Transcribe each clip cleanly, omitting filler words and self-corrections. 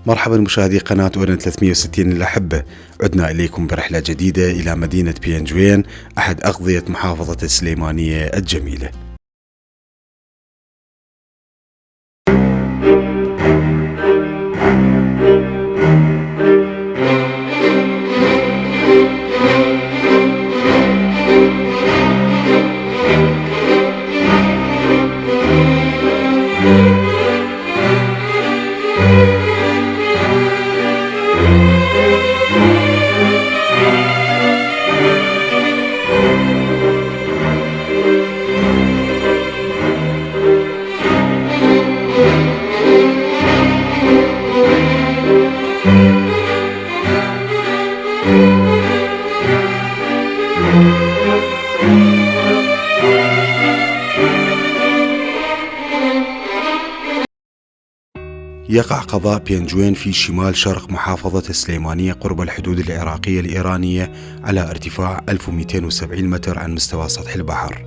مرحبا مشاهدي قناة أورن 360 الأحبة، عدنا إليكم برحلة جديدة إلى مدينة بينجوين، أحد أغذية محافظة السليمانية الجميلة. يقع قضاء بينجوين في شمال شرق محافظة السليمانية قرب الحدود العراقية الإيرانية على ارتفاع 1270 متر عن مستوى سطح البحر.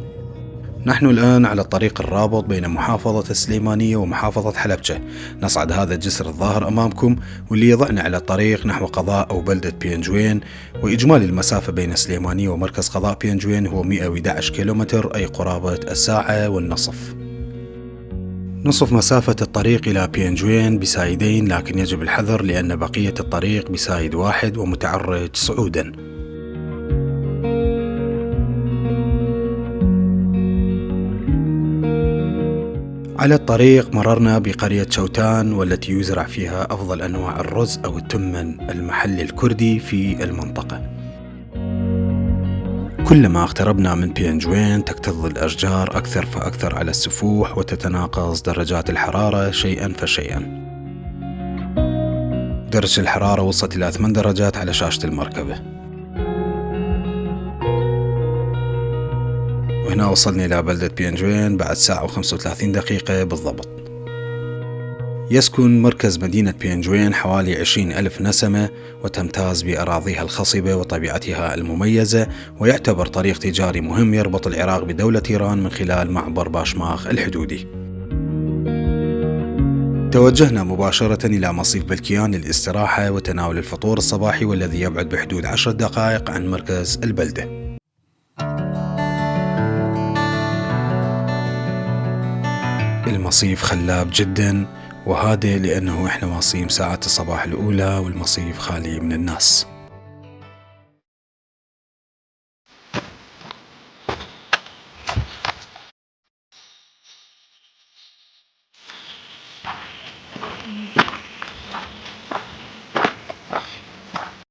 نحن الآن على الطريق الرابط بين محافظة السليمانية ومحافظة حلبجة. نصعد هذا الجسر الظاهر أمامكم واللي يضعنا على الطريق نحو قضاء أو بلدة بينجوين، وإجمالي المسافة بين السليمانية ومركز قضاء بينجوين هو 111 كيلومتر، أي قرابة الساعة والنصف. نصف مسافة الطريق إلى بينجوين بسايدين، لكن يجب الحذر لأن بقية الطريق بسايد واحد ومتعرج صعودا. على الطريق مررنا بقرية شوتان، والتي يزرع فيها أفضل أنواع الرز أو التمن المحلي الكردي في المنطقة. كلما اقتربنا من بينجوين تكتظ الأشجار أكثر فأكثر على السفوح، وتتناقص درجات الحرارة شيئا فشيئا. درجة الحرارة وصلت إلى 8 درجات على شاشة المركبة، وهنا وصلنا إلى بلدة بينجوين بعد ساعة و35 دقيقة بالضبط. يسكن مركز مدينة بينجوين حوالي 20,000 نسمة، وتمتاز بأراضيها الخصبة وطبيعتها المميزة، ويعتبر طريق تجاري مهم يربط العراق بدولة إيران من خلال معبر باشماخ الحدودي. توجهنا مباشرة إلى مصيف بلكيان للاستراحة وتناول الفطور الصباحي، والذي يبعد بحدود 10 دقائق عن مركز البلدة. المصيف خلاب جدا وهادئ، لأنه إحنا واصلين ساعات الصباح الأولى والمصيف خالي من الناس.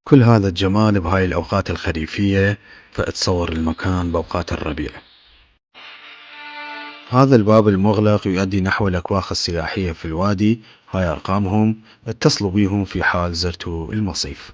كل هذا الجمال بهاي الأوقات الخريفية، فأتصور المكان بأوقات الربيع. هذا الباب المغلق يؤدي نحو الأكواخ السياحية في الوادي، هاي أرقامهم، اتصلوا بيهم في حال زرتوا المصيف.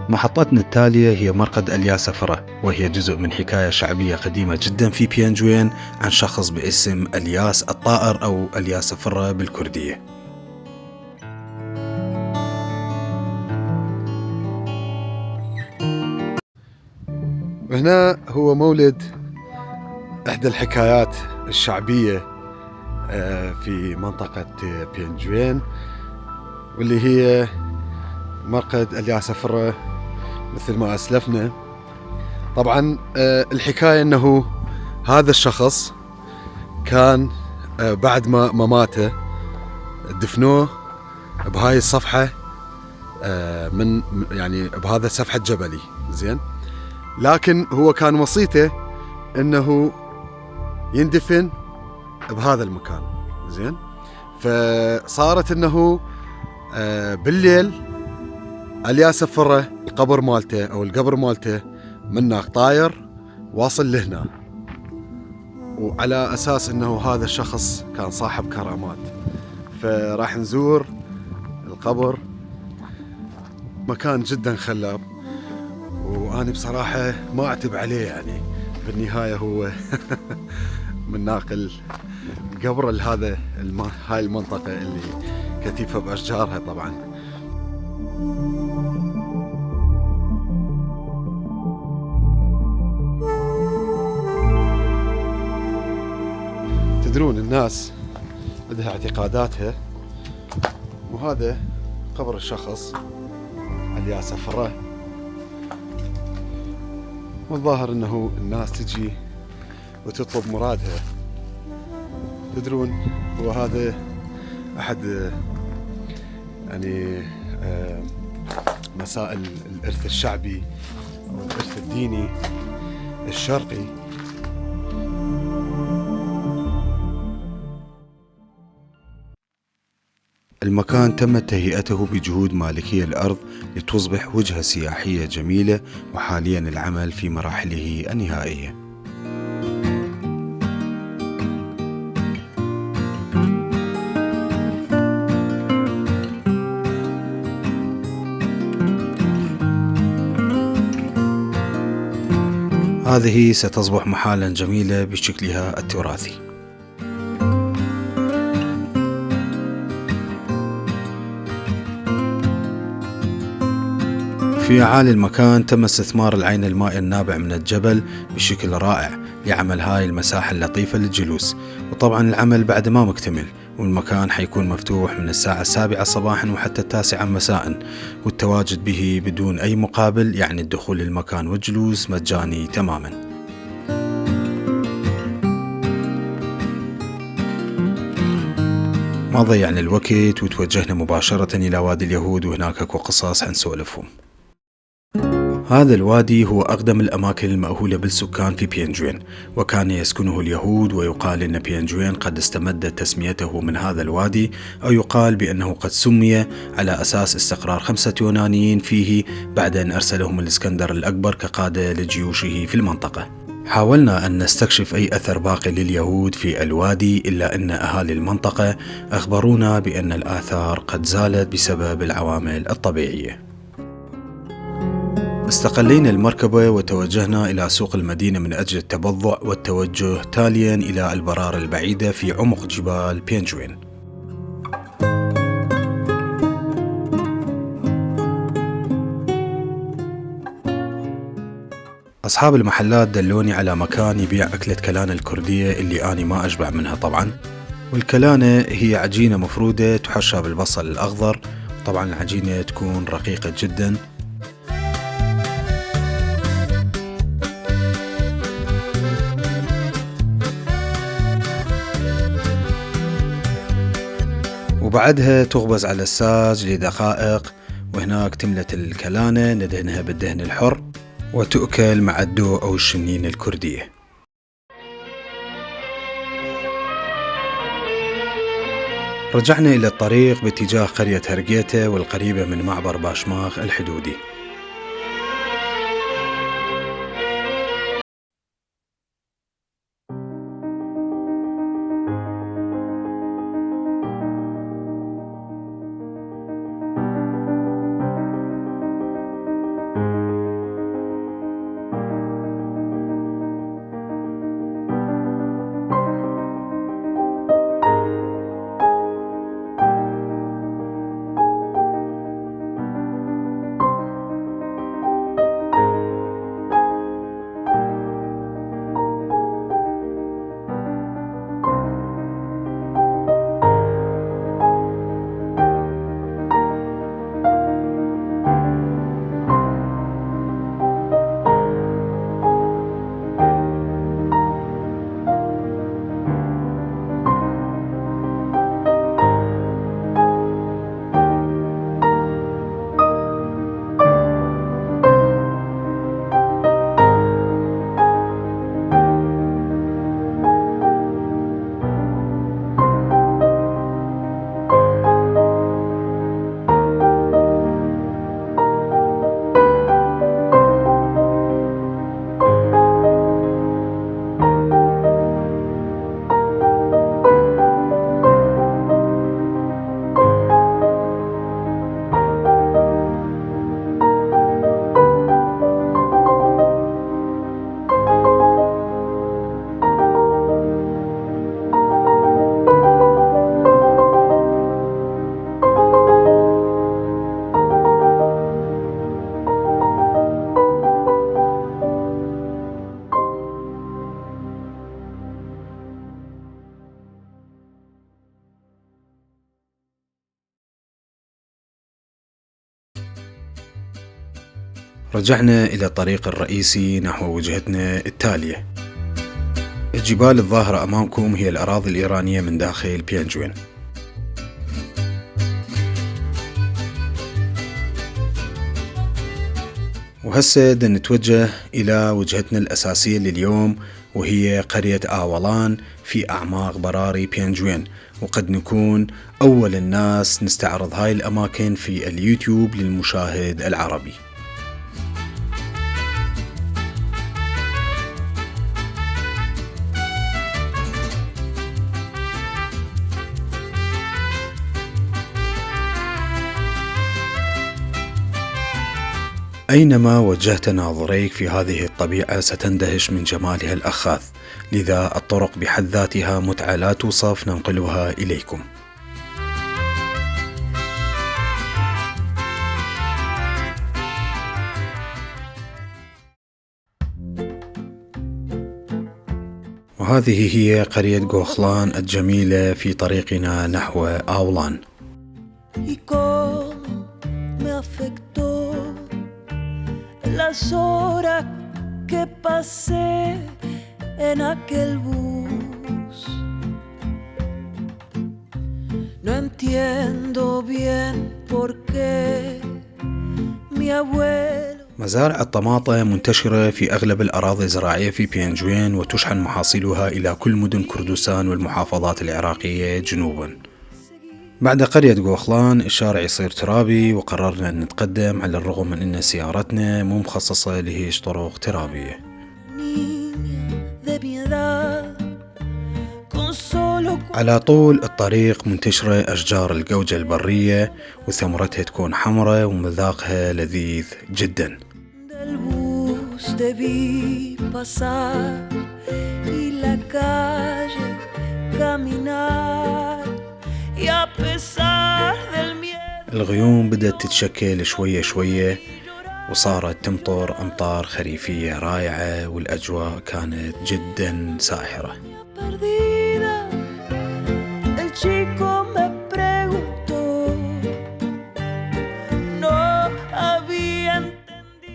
محطتنا التالية هي مرقد الياسفرة، وهي جزء من حكاية شعبية قديمة جدا في بينجوين عن شخص باسم الياس الطائر أو الياسفرة بالكردية. هنا هو مولد إحدى الحكايات الشعبية في منطقة بينجوين، واللي هي مرقد الياسفرة مثل ما أسلفنا. طبعا الحكاية أنه هذا الشخص كان بعد ما ماته دفنوه بهاي الصفحة، من يعني بهذا صفحة جبلي، زين، لكن هو كان وصيته أنه يندفن بهذا المكان، زين. فصارت أنه بالليل الياسفرة القبر مالته أو القبر مالته مناق طاير واصل لهنا، وعلى أساس أنه هذا الشخص كان صاحب كرامات، فراح نزور القبر. مكان جدا خلاب، وأنا بصراحة ما أعتب عليه، يعني بالنهاية هو من ناقل قبر لهذا هاي المنطقة اللي كثيفة بأشجارها طبعا. تدرون الناس عندها اعتقاداتها، وهذا قبر الشخص على سفره، والظاهر انه الناس تجي وتطلب مرادها. تدرون هو هذا احد يعني مسائل الارث الشعبي او الارث الديني الشرقي. المكان تم تهيئته بجهود مالكي الأرض لتصبح وجهة سياحية جميلة، وحاليا العمل في مراحله النهائية. هذه ستصبح محالا جميلة بشكلها التراثي. في أعالي المكان تم استثمار العين الماء النابع من الجبل بشكل رائع لعمل هاي المساحة اللطيفة للجلوس. وطبعا العمل بعد ما مكتمل، والمكان حيكون مفتوح من الساعة 7 صباحا وحتى 9 مساء، والتواجد به بدون أي مقابل، يعني الدخول للمكان والجلوس مجاني تماما. ما ضيعنا الوقت وتوجهنا مباشرة إلى وادي اليهود، وهناك اكو قصص حنسولفهم. هذا الوادي هو أقدم الأماكن المأهولة بالسكان في بينجوين، وكان يسكنه اليهود، ويقال أن بينجوين قد استمدت تسميته من هذا الوادي، أو يقال بأنه قد سمي على أساس استقرار 5 يونانيين فيه بعد أن أرسلهم الإسكندر الأكبر كقادة لجيوشه في المنطقة. حاولنا أن نستكشف أي أثر باقي لليهود في الوادي، إلا أن أهالي المنطقة أخبرونا بأن الآثار قد زالت بسبب العوامل الطبيعية. استقلينا المركبة وتوجهنا إلى سوق المدينة من أجل التبضع والتوجه تاليا إلى البرارة البعيدة في عمق جبال بينجوين. أصحاب المحلات دلوني على مكان يبيع أكلة كلانة الكردية اللي أنا ما أشبع منها طبعا. والكلانة هي عجينة مفرودة تحشى بالبصل الأخضر، طبعا العجينة تكون رقيقة جدا. وبعدها تخبز على الساج لدقائق، وهناك تملت الكلانة ندهنها بالدهن الحر وتؤكل مع الدو أو الشنين الكردية. رجعنا إلى الطريق باتجاه قرية هرقيتة والقريبة من معبر باشماغ الحدودي. رجعنا إلى الطريق الرئيسي نحو وجهتنا التالية. الجبال الظاهرة أمامكم هي الأراضي الإيرانية من داخل بيانجوين. وهسه بدنا نتوجه إلى وجهتنا الأساسية لليوم، وهي قرية آولان في أعماق براري بيانجوين، وقد نكون أول الناس نستعرض هاي الأماكن في اليوتيوب للمشاهد العربي. أينما وجهت ناظريك في هذه الطبيعة ستندهش من جمالها الأخاذ، لذا الطرق بحد ذاتها متعة لا توصف ننقلها إليكم. وهذه هي قرية غوخلان الجميلة في طريقنا نحو آولان. Las horas que pasé en aquel bus. No entiendo bien por qué mi abuelo. مزارع الطماطة منتشرة في أغلب الأراضي الزراعية في بيانجوين، وتشحن محاصيلها إلى كل مدن كردستان والمحافظات العراقية جنوباً. بعد قرية غوخلان الشارع يصير ترابي، وقررنا أن نتقدم على الرغم من أن سيارتنا مو مخصصة لهيج طرق ترابية. على طول الطريق منتشرة أشجار الجوجة البرية، وثمرتها تكون حمرة ومذاقها لذيذ جدا. الغيوم بدأت تتشكل شوية شوية، وصارت تمطر أمطار خريفية رائعة، والأجواء كانت جدا ساحرة.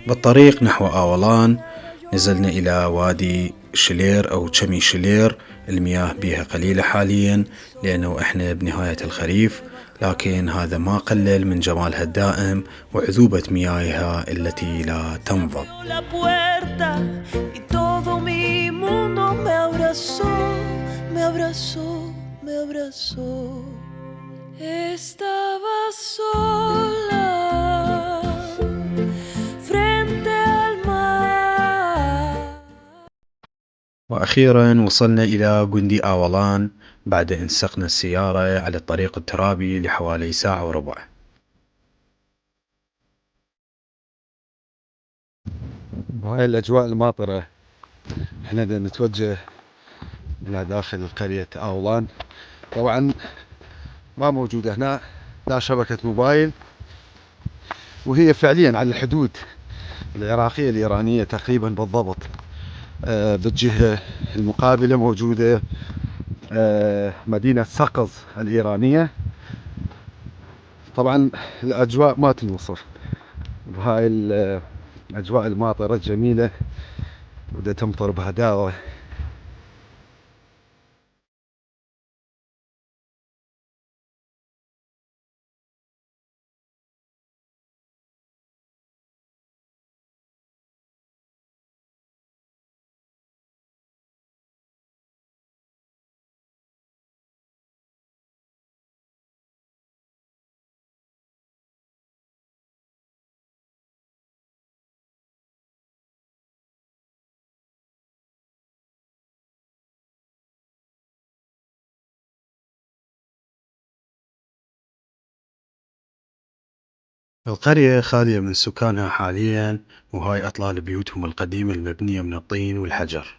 بالطريق نحو آولان نزلنا إلى وادي شلير أو تشمي شلير. المياه بها قليلة حاليا لأنه إحنا بنهاية الخريف، لكن هذا ما قلل من جمالها الدائم وعذوبة مياهها التي لا تنضب. وأخيرا وصلنا إلى جندي آولان بعد أن سقنا السيارة على الطريق الترابي لحوالي ساعة وربع. وهاي الأجواء الماطرة احنا نتوجه إلى داخل قرية آولان. طبعا ما موجودة هنا لا شبكة موبايل، وهي فعليا على الحدود العراقية الإيرانية تقريبا بالضبط. بالجهة المقابلة موجودة مدينة سقز الإيرانية. طبعا الأجواء ما تنوصف بهاي الأجواء الماطرة الجميلة، ودا تمطر بهداوة. القرية خالية من سكانها حاليا، وهاي أطلال بيوتهم القديمة المبنية من الطين والحجر.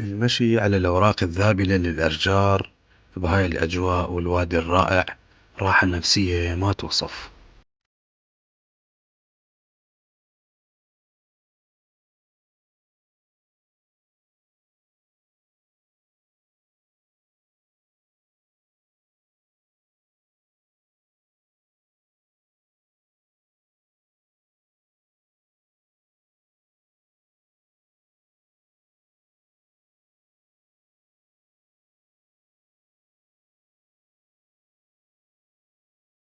المشي على الأوراق الذابلة للأشجار بهاي الأجواء والوادي الرائع راحة نفسية ما توصف.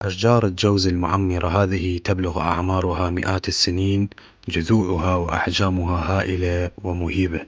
أشجار الجوز المعمرة هذه تبلغ أعمارها مئات السنين، جذوعها وأحجامها هائلة ومهيبة.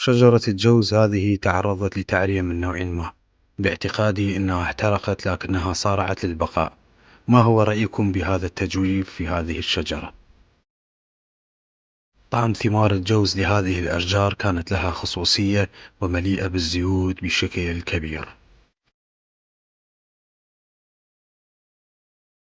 شجرة الجوز هذه تعرضت لتعرية من نوع ما، باعتقادي أنها احترقت لكنها صارعت للبقاء. ما هو رأيكم بهذا التجويف في هذه الشجرة؟ طعم ثمار الجوز لهذه الأشجار كانت لها خصوصية ومليئة بالزيوت بشكل كبير.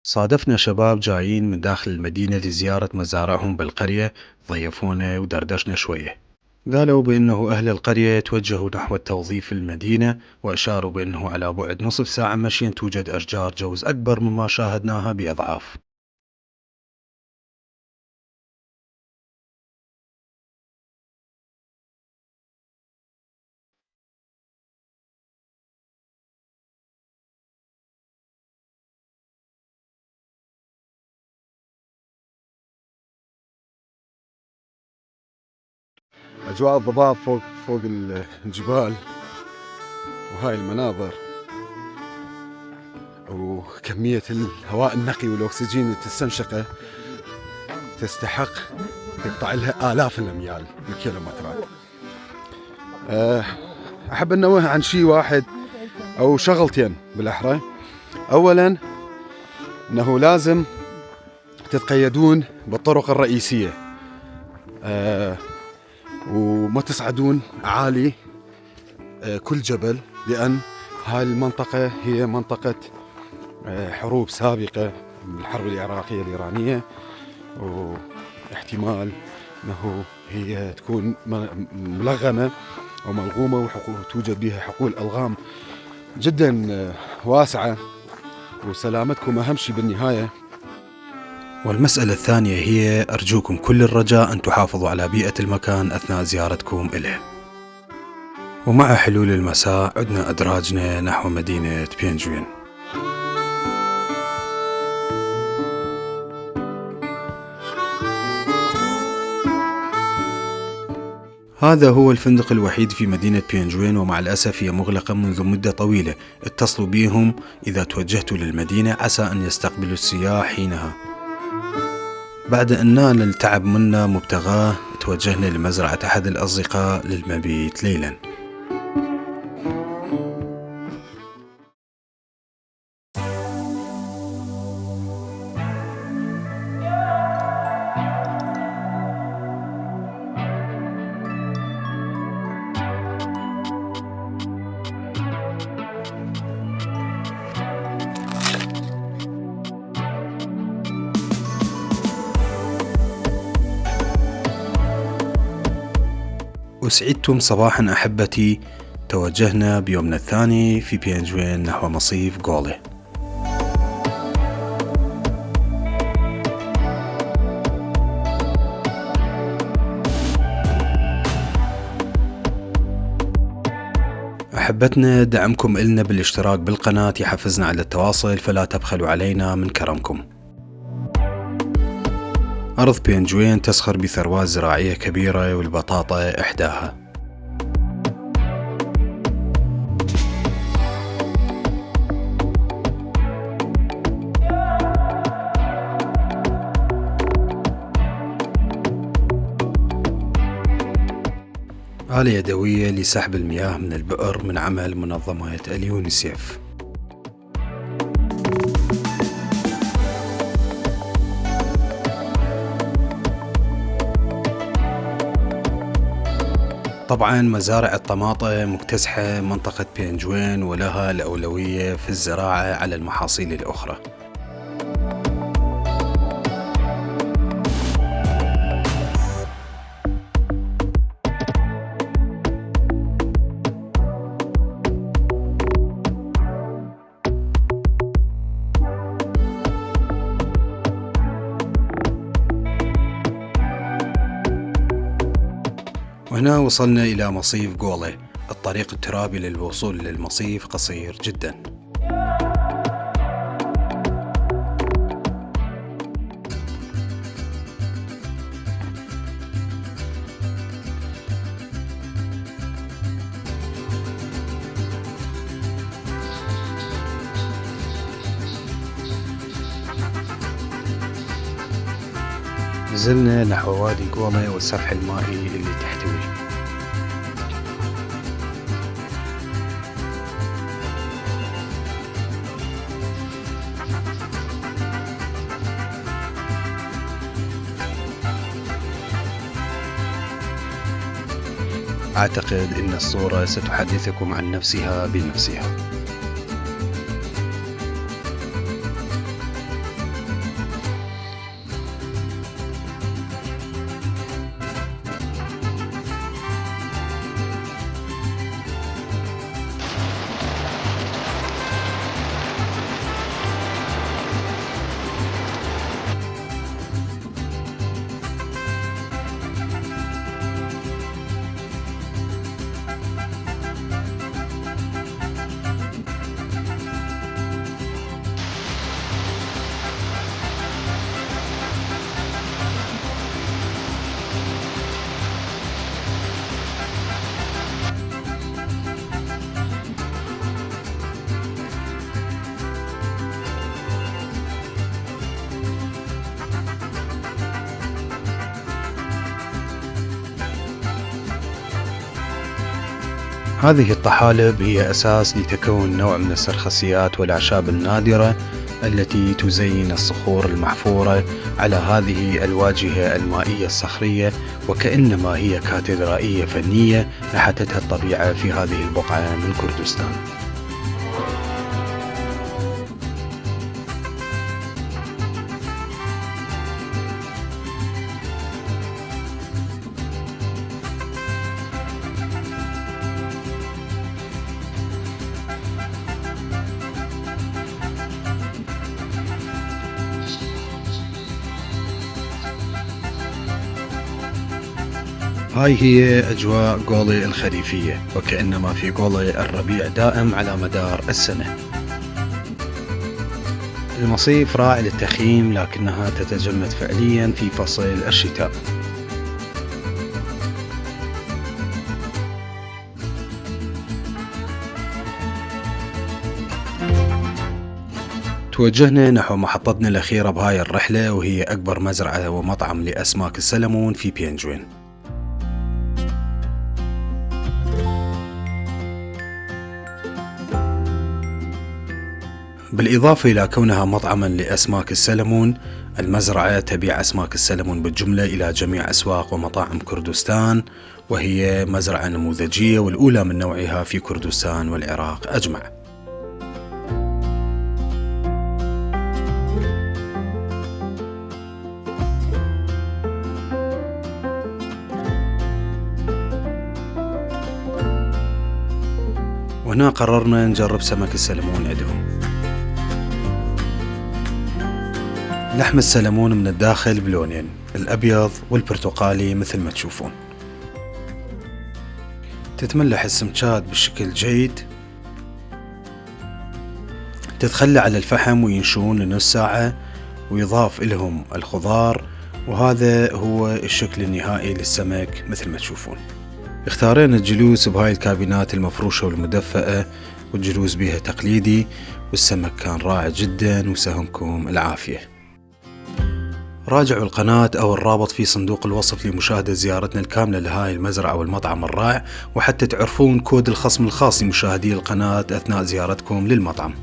صادفنا شباب جايين من داخل المدينة لزيارة مزارعهم بالقرية، ضيفونا ودردشنا شوية. قالوا بأنه أهل القرية توجهوا نحو التوظيف في المدينة، وأشاروا بأنه على بعد نصف ساعة مشي توجد أشجار جوز أكبر مما شاهدناها بأضعاف. أجواء الضباب فوق الجبال، وهاي المناظر وكمية الهواء النقي والأكسجين اللي تستنشقه تستحق تقطع لها آلاف الأميال الكيلومترات. أحب أنوه عن شيء واحد أو شغلتين بالأحرى. أولا أنه لازم تتقيدون بالطرق الرئيسية، وما تصعدون أعالي كل جبل، لأن هاي المنطقة هي منطقة حروب سابقة من الحرب العراقية الإيرانية، واحتمال أنه هي تكون ملغمة أو ملغومة وتوجد بها حقول ألغام جدا واسعة، وسلامتكم أهم شيء بالنهاية. والمسألة الثانية هي أرجوكم كل الرجاء أن تحافظوا على بيئة المكان أثناء زيارتكم إليه. ومع حلول المساء عدنا أدراجنا نحو مدينة بينجوين. هذا هو الفندق الوحيد في مدينة بينجوين، ومع الأسف هي مغلقة منذ مدة طويلة. اتصلوا بهم إذا توجهتوا للمدينة، عسى أن يستقبلوا السياح حينها. بعد أن نال التعب منا مبتغاه، توجهنا لمزرعة أحد الأصدقاء للمبيت ليلا. أسعدتم صباحا أحبتي. توجهنا بيومنا الثاني في بينجوين نحو مصيف غولي. أحبتنا، دعمكم إلنا بالاشتراك بالقناة يحفزنا على التواصل، فلا تبخلوا علينا من كرمكم. أرض بينجوين تزخر بثروات زراعية كبيرة، والبطاطا إحداها. آلة يدوية لسحب المياه من البئر من عمل منظمة اليونيسيف. طبعا مزارع الطماطة مكتسحة منطقة بينجوين، ولها الأولوية في الزراعة على المحاصيل الأخرى. وهنا وصلنا إلى مصيف غولة. الطريق الترابي للوصول للمصيف قصير جدا. نزلنا نحو وادي غولة والسفح المائي اللي تحتويه. أعتقد أن الصورة ستحدثكم عن نفسها بنفسها. هذه الطحالب هي أساس لتكون نوع من السرخسيات والأعشاب النادرة التي تزين الصخور المحفورة على هذه الواجهة المائية الصخرية، وكأنما هي كاتدرائية فنية نحتتها الطبيعة في هذه البقعة من كردستان. هاي هي أجواء غولة الخريفية، وكأنما في غولة الربيع دائم على مدار السنة. المصيف رائع للتخييم، لكنها تتجمد فعليا في فصل الشتاء. توجهنا نحو محطتنا الأخيرة بهاي الرحلة، وهي أكبر مزرعة ومطعم لأسماك السلمون في بينجوين. بالإضافة إلى كونها مطعما لأسماك السلمون، المزرعة تبيع أسماك السلمون بالجملة إلى جميع أسواق ومطاعم كردستان، وهي مزرعة نموذجية والأولى من نوعها في كردستان والعراق أجمع. وهنا قررنا نجرب سمك السلمون عندهم. لحم السلمون من الداخل بلونين، الأبيض والبرتقالي مثل ما تشوفون. تتملح السمكات بشكل جيد، تتخلى على الفحم وينشون لنص ساعة، ويضاف لهم الخضار، وهذا هو الشكل النهائي للسمك مثل ما تشوفون. اختارينا الجلوس بهاي الكابينات المفروشة والمدفئة، والجلوس بها تقليدي، والسمك كان رائع جدا، وسهمكم العافية. راجعوا القناة أو الرابط في صندوق الوصف لمشاهدة زيارتنا الكاملة لهاي المزرعة والمطعم الرائع، وحتى تعرفون كود الخصم الخاص لمشاهدي القناة أثناء زيارتكم للمطعم.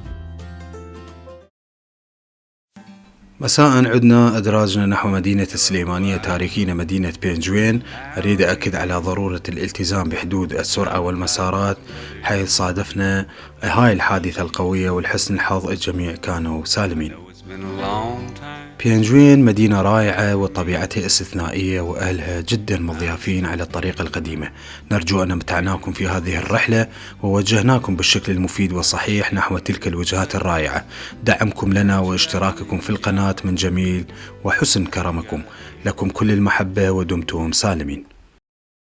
مساء عدنا أدراجنا نحو مدينة السليمانية، تاركين مدينة بينجوين. أريد أكد على ضرورة الالتزام بحدود السرعة والمسارات، حيث صادفنا هاي الحادثة القوية، والحسن الحظ الجميع كانوا سالمين. بينجوين مدينة رائعة وطبيعتها استثنائية، وأهلها جدا مضيافين على الطريقة القديمة. نرجو أن متعناكم في هذه الرحلة، ووجهناكم بالشكل المفيد والصحيح نحو تلك الوجهات الرائعة. دعمكم لنا واشتراككم في القناة من جميل، وحسن كرمكم. لكم كل المحبة، ودمتم سالمين.